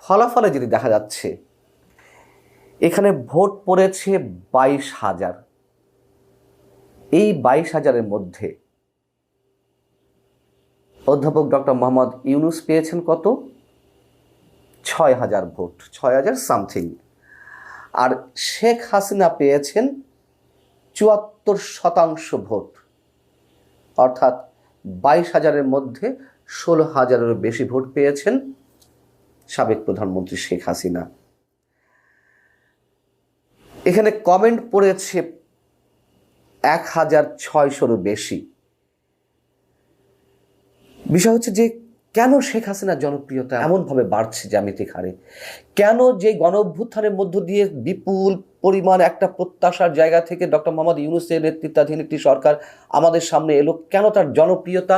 ফলাফলে যদি দেখা যাচ্ছে এখানে ভোট পড়েছে 22,000। এই 22,000-এর মধ্যে অধ্যাপক ডক্টর মোহাম্মদ ইউনূস পেয়েছেন কত? 6,000 ভোট, 6,000 সামথিং। আর শেখ হাসিনা পেয়েছেন 74% ভোট, অর্থাৎ 22,000-এর মধ্যে 16,000-এরও বেশি ভোট পেয়েছেন সাবেক প্রধানমন্ত্রী শেখ হাসিনা। এখানে কমেন্ট পড়েছে 1,600-রও বেশি। বিষয় হচ্ছে যে কেন শেখ হাসিনার জনপ্রিয়তা এমনভাবে বাড়ছে জ্যামিতিক হারে? কেন যে গণ অভ্যুত্থানের মধ্য দিয়ে বিপুল পরিমাণ একটা প্রত্যাশার জায়গা থেকে ডক্টর মোহাম্মদ ইউনূসের নেতৃত্বাধীন একটি সরকার আমাদের সামনে এলো, কেন তার জনপ্রিয়তা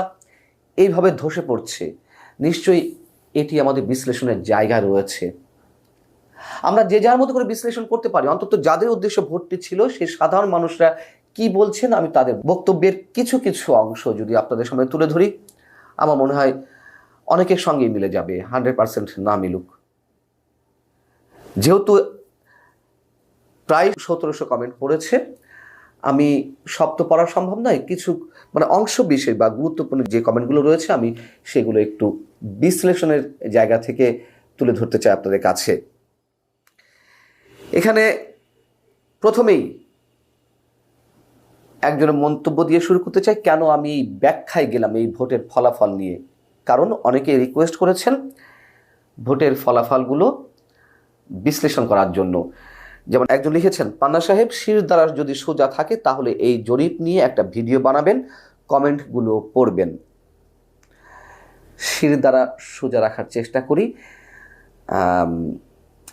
এইভাবে ধসে পড়ছে? নিশ্চয়ই এটি আমাদের বিশ্লেষণের জায়গা রয়েছে। আমরা যে যার মতো করে বিশ্লেষণ করতে পারি, অন্তত যাদের উদ্দেশ্য ভোটটি ছিল সেই সাধারণ মানুষরা কি বলছেন আমি তাদের বক্তব্যের কিছু কিছু অংশ যদি আপনাদের সামনে তুলে ধরি, আমার মনে হয় অনেকের সঙ্গেই মিলে যাবে, 100% না মিলুক। যেহেতু প্রায় 1700 কমেন্ট পড়েছে, আমি সব তো পড়া সম্ভব নয়, কিছু অংশ বিশেষ বা গুরুত্বপূর্ণ যে কমেন্টগুলো রয়েছে আমি সেগুলো একটু বিশ্লেষণের জায়গা থেকে তুলে ধরতে চাই আপনাদের কাছে। এখানে প্রথমেই একজনের মন্তব্য দিয়ে শুরু করতে চাই, কেন আমি ব্যাখ্যায় গেলাম এই ভোটের ফলাফল নিয়ে। কারণ অনেকে রিকোয়েস্ট করেছেন ভোটের ফলাফলগুলো বিশ্লেষণ করার জন্য। যেমন একজন লিখেছেন, পান্না সাহেব শিরদাঁড়া যদি সোজা থাকে তাহলে এই জরিপ নিয়ে একটা ভিডিও বানাবেন, কমেন্টগুলো পড়বেন। শিরদাঁড়া সোজা রাখার চেষ্টা করি,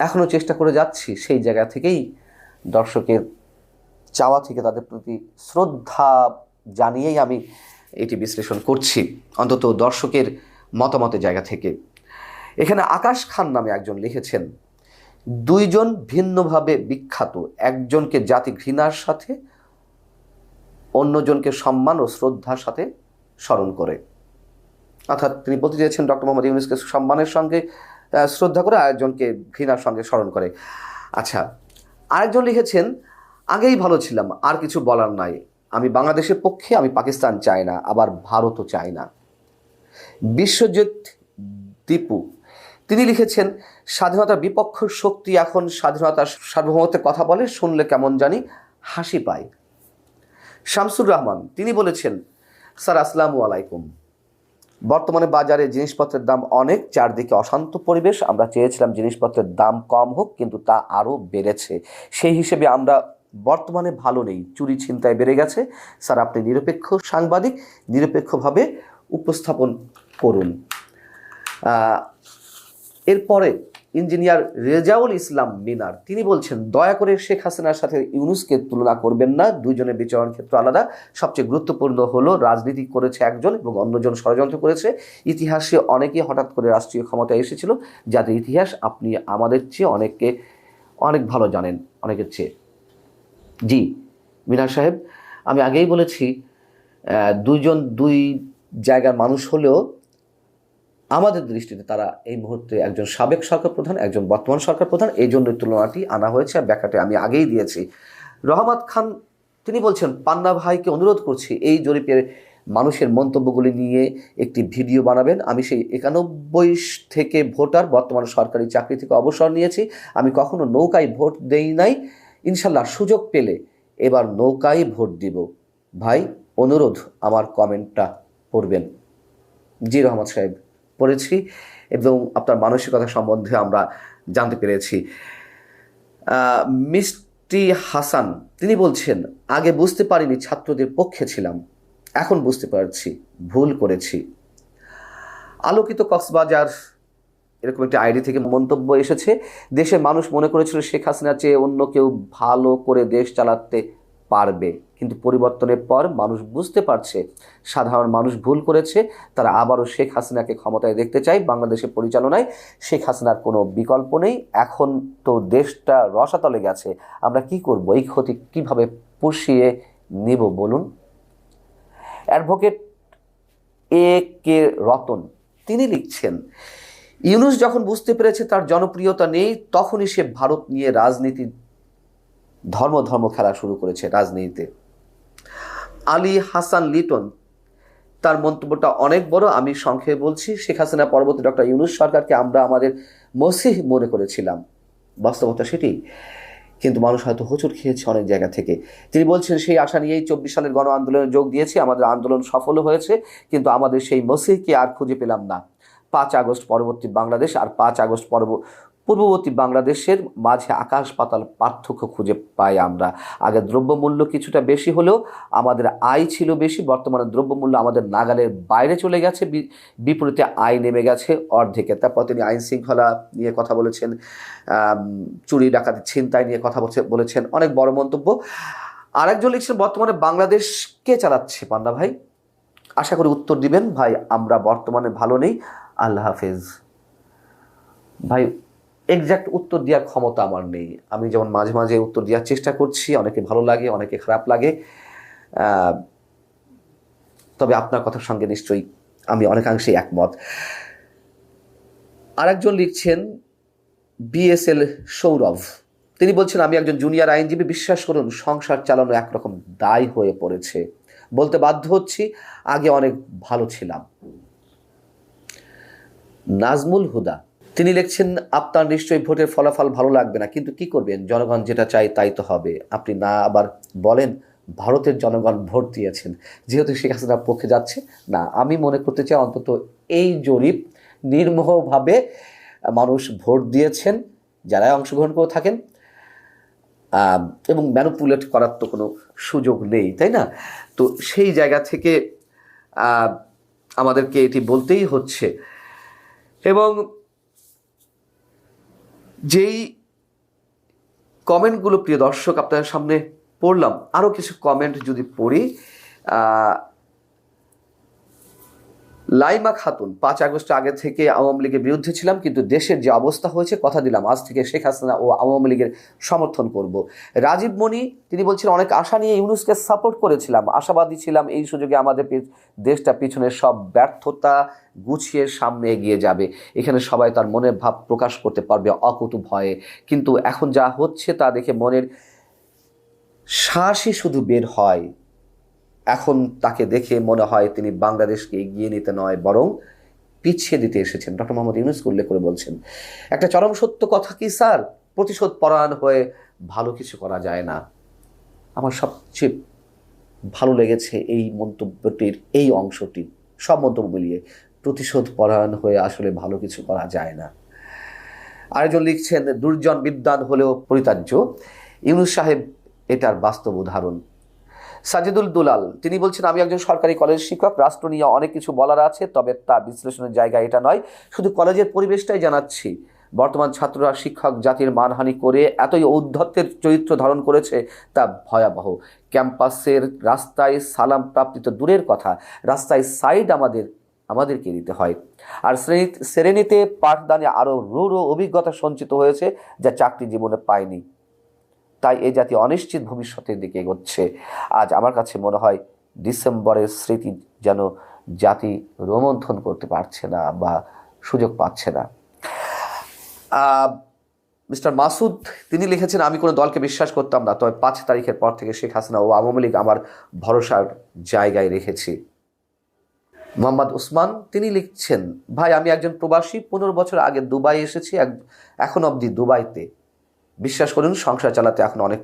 এখনও চেষ্টা করে যাচ্ছি। সেই জায়গা থেকেই দর্শকের চাওয়া থেকে তাদের প্রতি শ্রদ্ধা জানিয়েই আমি এটি বিশ্লেষণ করছি, অন্তত দর্শকের মতামতের জায়গা থেকে। এখানে আকাশ খান নামে একজন লিখেছেন, দুইজন ভিন্নভাবে বিখ্যাত, একজনকে জাতি ঘৃণার সাথে, অন্যজনকে সম্মান ও শ্রদ্ধার সাথে স্মরণ করে। অর্থাৎ তিনি বলতে চেয়েছেন ডক্টর মোহাম্মদ ইউনূসকে সম্মানের সঙ্গে শ্রদ্ধা করে, আরেকজনকে ঘৃণার সঙ্গে স্মরণ করে। আচ্ছা, আরেকজন লিখেছেন, আগেই ভালো ছিলাম, আর কিছু বলার নাই, আমি বাংলাদেশের পক্ষে, আমি পাকিস্তান চাই না, আবার ভারতও চাই না। বিশ্বজিৎ দীপু তিনি লিখেছেন, স্বাধীনতার বিপক্ষ শক্তি এখন স্বাধীনতার সার্বভৌমত্বের কথা বলে, শুনলে কেমন জানি হাসি পায়। শামসুর রহমান তিনি বলেছেন, স্যার আসসালামু আলাইকুম, বর্তমানে বাজারে জিনিসপত্রের দাম অনেক, চারদিকে অশান্ত পরিবেশ। আমরা চেয়েছিলাম জিনিসপত্রের দাম কম হোক, কিন্তু তা আরও বেড়েছে। সেই হিসেবে আমরা বর্তমানে ভালো নেই, চুরি ছিনতাই বেড়ে গেছে। স্যার আপনি নিরপেক্ষ সাংবাদিক, নিরপেক্ষভাবে উপস্থাপন করুন। এরপরে ইঞ্জিনিয়ার রেজাউল ইসলাম মিনার তিনি বলছেন, দয়া করে শেখ হাসিনার সাথে ইউনূসকে তুলনা করবেন না, দুইজনের বিচরণ ক্ষেত্র আলাদা। সবচেয়ে গুরুত্বপূর্ণ হলো রাজনীতি করেছে একজন এবং অন্যজন ষড়যন্ত্র করেছে। ইতিহাসে অনেকেই হঠাৎ করে রাষ্ট্রীয় ক্ষমতায় এসেছিল, যাদের ইতিহাস আপনি আমাদের চেয়ে অনেক ভালো জানেন, অনেকের চেয়ে। জি মিনার সাহেব, আমি আগেই বলেছি দুইজন দুই জায়গার মানুষ হলেও আমাদের দৃষ্টিতে তারা এই মুহূর্তে একজন সাবেক সরকার প্রধান, একজন বর্তমান সরকার প্রধান, এই জন্য তুলনাটি আনা হয়েছে। আর ব্যাখ্যাটি আমি আগেই দিয়েছি। রহমত খান তিনি বলছেন, পান্না ভাইকে অনুরোধ করছি এই জরিপের মানুষের মন্তব্যগুলি নিয়ে একটি ভিডিও বানাবেন। আমি সেই 91 থেকে ভোটার, বর্তমান সরকারি চাকরি থেকে অবসর নিয়েছি, আমি কখনো নৌকায় ভোট দেই নাই, ইনশাল্লাহ সুযোগ পেলে এবার নৌকায় ভোট দিব। ভাই অনুরোধ আমার কমেন্টটা পড়বেন। জি রহমত সাহেব, পড়েছি এবং আপনার মানসিকতা সম্বন্ধে আমরা জানতে পেরেছি। মিষ্টি হাসান তিনি বলছেন, আগে বুঝতে পারিনি ছাত্রদের পক্ষে ছিলাম, এখন বুঝতে পারছি ভুল করেছি। আলোকিত কক্সবাজার এরকম একটি আইডি থেকে মন্তব্য এসেছে, দেশের মানুষ মনে করেছিল শেখ হাসিনার চেয়ে অন্য কেউ ভালো করে দেশ চালাতে পারবে, কিন্তু পরিবর্তনের পর মানুষ বুঝতে পারছে সাধারণ মানুষ ভুল করেছে, তারা আবারও শেখ হাসিনাকে ক্ষমতায় দেখতে চায়। বাংলাদেশের পরিচালনায় শেখ হাসিনার কোনো বিকল্প নেই, এখন তো দেশটা রসাতলে গেছে, আমরা কি করব, এই ক্ষতি কিভাবে পুষিয়ে নেব বলুন। অ্যাডভোকেট এ কে রতন তিনি লিখছেন, ইউনূস যখন বুঝতে পেরেছে তার জনপ্রিয়তা নেই, তখনই সে ভারত নিয়ে রাজনীতি ধর্ম ধর্ম খেলা শুরু করেছে রাজনীতিতে। আলী হাসান লিটন, তার মন্তব্যটা অনেক বড়, আমি সংক্ষেপে বলছি। শেখ হাসিনা পরবর্তী ডক্টর ইউনূস সরকারকে আমরা আমাদের মসিহ মনে করেছিলাম, বাস্তবতা সেটি, কিন্তু মানুষ হয়তো হোঁচট খেয়েছে অনেক জায়গা থেকে। তিনি বলছেন সেই আশা নিয়েই 24 সালের গণ আন্দোলনে যোগ দিয়েছি, আমাদের আন্দোলন সফল হয়েছে, কিন্তু আমাদের সেই মসিহকে আর খুঁজে পেলাম না। 5 আগস্ট পরবর্তী বাংলাদেশ আর 5 আগস্ট পূর্ববর্তী বাংলাদেশের মাঝে আকাশ পাতাল পার্থক্য খুঁজে পাই আমরা। আগে দ্রব্যমূল্য কিছুটা বেশি হলেও আমাদের আয় ছিল বেশি, বর্তমানে দ্রব্যমূল্য আমাদের নাগালের বাইরে চলে গেছে, বিপরীতে আয় নেমে গেছে অর্ধেকে। তারপর তিনি আইন শৃঙ্খলা নিয়ে কথা বলেছেন, চুরি ডাকাতি ছিনতাই নিয়ে কথা বলেছেন, অনেক বড় মন্তব্য। আরেকজন লিখছেন, বর্তমানে বাংলাদেশ কে চালাচ্ছে পান্না ভাই? আশা করি উত্তর দিবেন। ভাই আমরা বর্তমানে ভালো নেই, আল্লাহ হাফেজ। ভাই এক্সাক্ট উত্তর দেওয়ার ক্ষমতা আমার নেই, আমি যেমন মাঝে মাঝে উত্তর দেওয়ার চেষ্টা করছি, অনেকে ভালো লাগে অনেকে খারাপ লাগে, তবে আপনার কথার সঙ্গে নিশ্চয়ই আমি অনেকাংশেই একমত। আরেকজন লিখছেন বিএসএল সৌরভ, তিনি বলছেন, আমি একজন জুনিয়র আইনজীবী, বিশ্বাস করুন সংসার চালানো একরকম দায় হয়ে পড়েছে, বলতে বাধ্য হচ্ছি, আগে অনেক ভালো ছিলাম। নাজমুল হুদা, তিনি লিখছেন, আপনার নিশ্চয়ই ভোটের ফলাফল ভালো লাগবে না, কিন্তু কি করবেন, জনগণ যেটা চায় তাই তো হবে। আপনি না আবার বলেন ভারতের জনগণ ভোট দিয়েছেন, যেহেতু শেখ হাসিনার পক্ষে যাচ্ছে না। আমি মনে করতে চাই অন্তত এই জরিপ নির্মোহভাবে মানুষ ভোট দিয়েছেন যারা অংশগ্রহণ করে থাকেন, এবং ম্যানিপুলেট করার তো কোনো সুযোগ নেই, তাই না? তো সেই জায়গা থেকে আমাদেরকে এটি বলতেই হচ্ছে। এবং যেই কমেন্টগুলো প্রিয় দর্শক আপনাদের সামনে পড়লাম, আরও কিছু কমেন্ট যদি পড়ি। লাইমা খাতুন, 5 আগস্ট আগে থেকে আওয়ামী লীগের বিরুদ্ধে ছিলাম, কিন্তু দেশের যে অবস্থা হয়েছে কথা দিলাম আজ থেকে শেখ হাসিনা ও আওয়ামী লীগের সমর্থন করব। রাজীব মণি, তিনি বলছেন, অনেক আশা নিয়ে ইউনূসকে সাপোর্ট করেছিলাম, আশাবাদী ছিলাম এই সুযোগে আমাদের দেশটা পিছনের সব ব্যর্থতা গুছিয়ে সামনে এগিয়ে যাবে, এখানে সবাই তার মনের ভাব প্রকাশ করতে পারবে অকুতু ভয়ে, কিন্তু এখন যা হচ্ছে তা দেখে মনের শ্বাসই শুধু বের হয়। এখন তাকে দেখে মনে হয় তিনি বাংলাদেশকে এগিয়ে নিতে নয় বরং পিছিয়ে দিতে এসেছেন। ডক্টর মোহাম্মদ ইউনূস উল্লেখ করে বলছেন, একটা চরম সত্য কথা কি স্যার, প্রতিশোধ পরায়ণ হয়ে ভালো কিছু করা যায় না। আমার সবচেয়ে ভালো লেগেছে এই মন্তব্যটির এই অংশটি, সব মন্তব্য মিলিয়ে, প্রতিশোধ পরায়ণ হয়ে আসলে ভালো কিছু করা যায় না। আরেকজন লিখছেন, দুর্জন বিদ্বান হলেও পরিত্যাজ্য, ইউনূস সাহেব এটার বাস্তব উদাহরণ। সাজিদুল দুলাল, তিনি বলছেন, আমি একজন সরকারি কলেজ শিক্ষক, রাষ্ট্র নিয়ে অনেক কিছু বলার আছে, তবে তা বিশ্লেষণের জায়গা এটা নয়, শুধু কলেজের পরিবেশটাই জানাচ্ছি। বর্তমান ছাত্ররা শিক্ষক জাতির মানহানি করে এতই ঔদ্ধত্যের চরিত্র ধারণ করেছে তা ভয়াবহ। ক্যাম্পাসের রাস্তায় সালাম প্রাপ্তি তো দূরের কথা, রাস্তায় সাইড আমাদেরকে দিতে হয়। আর শ্রেণীতে পাঠদানে আরও রূঢ় অভিজ্ঞতা সঞ্চিত হয়েছে যা চাকরি জীবনে পায়নি। তাই এই জাতি অনিশ্চিত ভবিষ্যতের দিকে এগোচ্ছে। আজ আমার কাছে মনে হয় ডিসেম্বরের স্মৃতি যেন জাতি রোমন্থন করতে পারছে না বা সুযোগ পাচ্ছে না। মিস্টার মাসুদ, তিনি লিখেছেন, আমি কোনো দলকে বিশ্বাস করতাম না, তবে 5 তারিখের পর থেকে শেখ হাসিনা ও আওয়ামী লীগ আমার ভরসার জায়গায় রেখেছি। মোহাম্মদ উসমান, তিনি লিখছেন, ভাই আমি একজন প্রবাসী, 15 বছর আগে দুবাই এসেছি, এখন অবধি দুবাইতে। বিশ্বাস করুন সংসার চালাতে এখন অনেক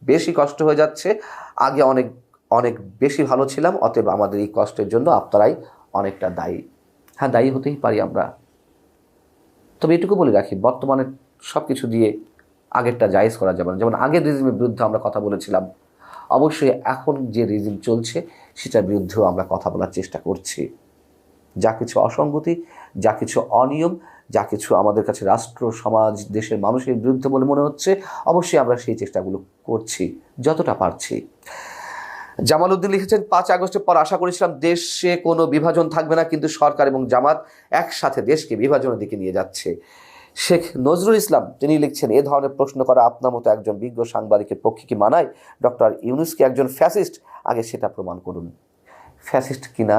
বেশি কষ্ট হয়ে যাচ্ছে, আগে অনেক অনেক বেশি ভালো ছিলাম, অতএব আমাদের এই কষ্টের জন্য আপনারাই অনেকটা দায়ী। হ্যাঁ, দায়ী হতেই পারি আমরা, তবে এটুকু বলে রাখি, বর্তমানে সব কিছু দিয়ে আগেরটা জায়েজ করা যাবে না। যেমন আগের রেজিমের বিরুদ্ধে আমরা কথা বলেছিলাম, অবশ্যই এখন যে রেজিম চলছে সেটার বিরুদ্ধেও আমরা কথা বলার চেষ্টা করছি। যা কিছু অসঙ্গতি, যা কিছু অনিয়ম, যা কিছু আমাদের কাছে রাষ্ট্র সমাজ দেশের মানুষের বিরুদ্ধে বলে মনে হচ্ছে, অবশ্যই আমরা সেই চেষ্টাগুলো করছি যতটা পারছি। জামাল উদ্দিন লিখেছেন, 5 আগস্টের পর আশা করেছিলাম দেশে কোনো বিভাজন থাকবে না, কিন্তু সরকার এবং জামাত একসাথে দেশকে বিভাজনের দিকে নিয়ে যাচ্ছে। শেখ নজরুল ইসলাম, তিনি লিখছেন, এ ধরনের প্রশ্ন করা আপনার মতো একজন বিজ্ঞ সাংবাদিকের পক্ষে কি মানায়? ডক্টর ইউনূস কি একজন ফ্যাসিস্ট? আগে সেটা প্রমাণ করুন। ফ্যাসিস্ট কিনা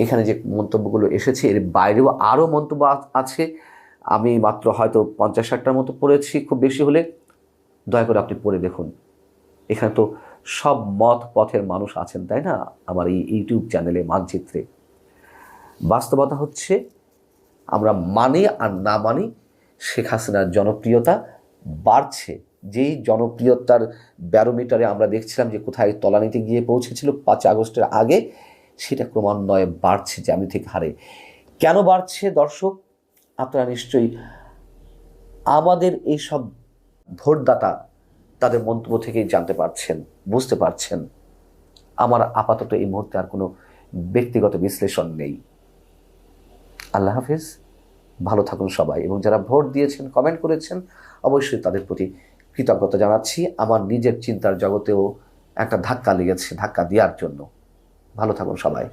এখানে যে মন্তব্যগুলো এসেছে এর বাইরেও আরও মন্তব্য আছে। আমি মাত্র হয়তো 50-60টার মতো পড়েছি, খুব বেশি হলে। দয়া করে আপনি পড়ে দেখুন। এখানে তো সব মত পথের মানুষ আছেন, তাই না, আমার এই ইউটিউব চ্যানেলে, মানচিত্রে। বাস্তবতা হচ্ছে আমরা মানি আর না মানি, শেখ হাসিনার জনপ্রিয়তা বাড়ছে। যেই জনপ্রিয়তার ব্যারোমিটারে আমরা দেখছিলাম যে কোথায় তলানিতে গিয়ে পৌঁছেছিল 5 আগস্টের আগে, সেটা ক্রমান্বয়ে বাড়ছে জ্যামিতিক হারে। কেন বাড়ছে দর্শক, আপনারা নিশ্চয়ই আমাদের এইসব ভোটদাতা তাদের মন্তব্য থেকেই জানতে পারছেন, বুঝতে পারছেন। আমার আপাতত এই মুহূর্তে আর কোনো ব্যক্তিগত বিশ্লেষণ নেই। আল্লাহ হাফিজ, ভালো থাকুন সবাই। এবং যারা ভোট দিয়েছেন, কমেন্ট করেছেন, অবশ্যই তাদের প্রতি কৃতজ্ঞতা জানাচ্ছি। আমার নিজের চিন্তার জগতেও একটা ধাক্কা লেগেছে, ধাক্কা দেওয়ার জন্য। ভালো থাকুন সবাই।